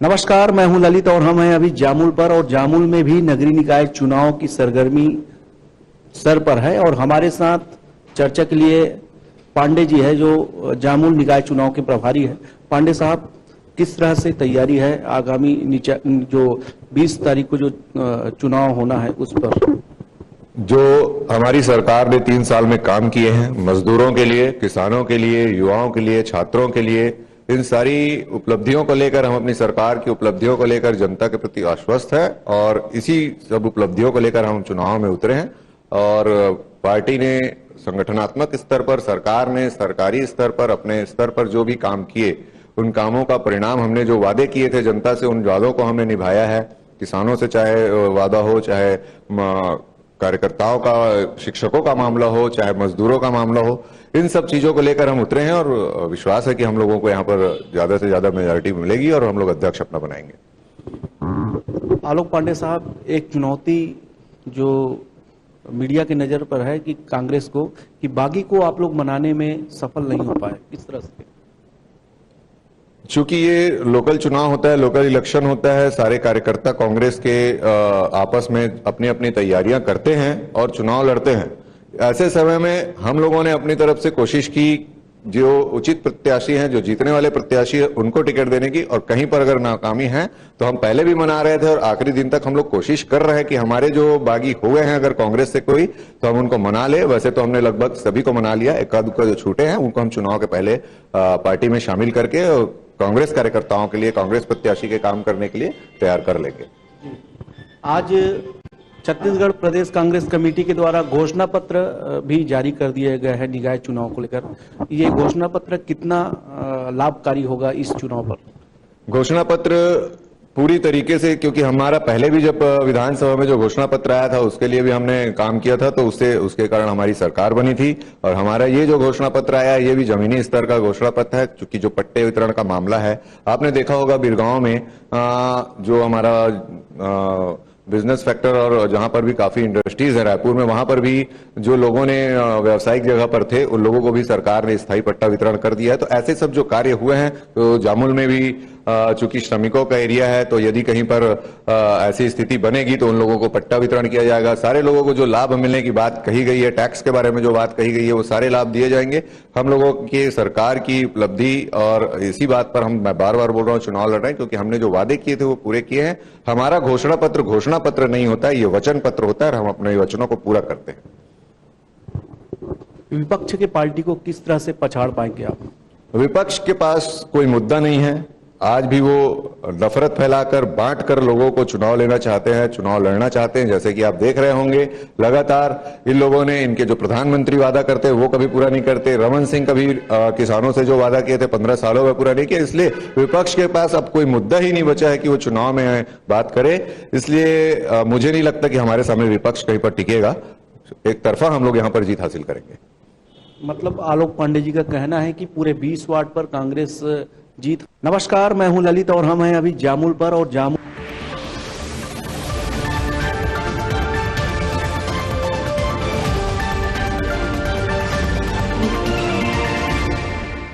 नमस्कार, मैं हूं ललित और हम हैं अभी जामुल पर। और जामुल में भी नगरीय निकाय चुनाव की सरगर्मी सर पर है और हमारे साथ चर्चा के लिए पांडे जी है जो जामुल निकाय चुनाव के प्रभारी है। पांडे साहब, किस तरह से तैयारी है आगामी जो 20 तारीख को जो चुनाव होना है उस पर? जो हमारी सरकार ने 3 साल में काम किए हैं मजदूरों के लिए, किसानों के लिए, युवाओं के लिए, छात्रों के लिए, इन सारी उपलब्धियों को लेकर हम अपनी सरकार की उपलब्धियों को लेकर जनता के प्रति आश्वस्त है और इसी सब उपलब्धियों को लेकर हम चुनाव में उतरे हैं। और पार्टी ने संगठनात्मक स्तर पर, सरकार ने सरकारी स्तर पर, अपने स्तर पर जो भी काम किए, उन कामों का परिणाम हमने जो वादे किए थे जनता से, उन वादों को हमने निभाया है। किसानों से चाहे वादा हो, चाहे कार्यकर्ताओं का, शिक्षकों का मामला हो, चाहे मजदूरों का मामला हो, इन सब चीजों को लेकर हम उतरे हैं और विश्वास है कि हम लोगों को यहाँ पर ज्यादा से ज्यादा मेजॉरिटी मिलेगी और हम लोग अध्यक्ष अपना बनाएंगे। आलोक पांडे साहब, एक चुनौती जो मीडिया की नजर पर है कि कांग्रेस को, कि बागी को आप लोग मनाने में सफल नहीं हो पाए, किस तरह से? चूंकि ये लोकल चुनाव होता है, लोकल इलेक्शन होता है, सारे कार्यकर्ता कांग्रेस के आपस में अपनी अपनी तैयारियां करते हैं और चुनाव लड़ते हैं। ऐसे समय में हम लोगों ने अपनी तरफ से कोशिश की, जो उचित प्रत्याशी हैं, जो जीतने वाले प्रत्याशी हैं, उनको टिकट देने की। और कहीं पर अगर नाकामी है तो हम पहले भी मना रहे थे और आखिरी दिन तक हम लोग कोशिश कर रहे हैं कि हमारे जो बागी हुए हैं अगर कांग्रेस से कोई, तो हम उनको मना ले। वैसे तो हमने लगभग सभी को मना लिया, एका दुक्का जो छूटे हैं उनको हम चुनाव के पहले पार्टी में शामिल करके कांग्रेस कार्यकर्ताओं के लिए, कांग्रेस प्रत्याशी के काम करने के लिए तैयार कर लेंगे। आज छत्तीसगढ़ प्रदेश कांग्रेस कमेटी के द्वारा घोषणा पत्र भी जारी कर दिया गया है निकाय चुनाव को लेकर। ये घोषणा पत्र कितना लाभकारी होगा इस चुनाव पर? घोषणा पत्र पूरी तरीके से, क्योंकि हमारा पहले भी जब विधानसभा में जो घोषणा पत्र आया था उसके लिए भी हमने काम किया था, तो उसके कारण हमारी सरकार बनी थी। और हमारा ये जो घोषणा पत्र आया ये भी जमीनी स्तर का घोषणा पत्र है, क्योंकि जो पट्टे वितरण का मामला है, आपने देखा होगा बिरगांव में जो हमारा बिजनेस फैक्टर और जहां पर भी काफी इंडस्ट्रीज है रायपुर में, वहां पर भी जो लोगों ने व्यावसायिक जगह पर थे उन लोगों को भी सरकार ने स्थायी पट्टा वितरण कर दिया है। तो ऐसे सब जो कार्य हुए हैं, तो जामुल में भी चूंकि श्रमिकों का एरिया है, तो यदि कहीं पर ऐसी स्थिति बनेगी तो उन लोगों को पट्टा वितरण किया जाएगा। सारे लोगों को जो लाभ मिलने की बात कही गई है, टैक्स के बारे में जो बात कही गई है, वो सारे लाभ दिए जाएंगे। हम लोगों की सरकार की उपलब्धि, और इसी बात पर मैं बार बार बोल रहा हूँ, चुनाव लड़ रहे हैं, क्योंकि हमने जो वादे किए थे वो पूरे किए हैं। हमारा घोषणा पत्र नहीं होता है, ये वचन पत्र होता है और हम अपने वचनों को पूरा करते हैं। विपक्ष के पार्टी को किस तरह से पछाड़ पाएंगे आप? विपक्ष के पास कोई मुद्दा नहीं है। आज भी वो नफरत फैलाकर, बांट कर लोगों को चुनाव लेना चाहते हैं, चुनाव लड़ना चाहते हैं। जैसे कि आप देख रहे होंगे लगातार इन लोगों ने, इनके जो प्रधानमंत्री वादा करते हैं वो कभी पूरा नहीं करते। रमन सिंह कभी किसानों से जो वादा किए थे 15 सालों में पूरा नहीं किया। इसलिए विपक्ष के पास अब कोई मुद्दा ही नहीं बचा है कि वो चुनाव में बात करे। इसलिए मुझे नहीं लगता कि हमारे सामने विपक्ष कहीं पर टिकेगा। एक तरफा हम लोग यहाँ पर जीत हासिल करेंगे। मतलब आलोक पांडे जी का कहना है कि पूरे 20 वार्ड पर कांग्रेस जीत। नमस्कार, मैं हूं ललित और हम हैं अभी जामुल पर। और जामुल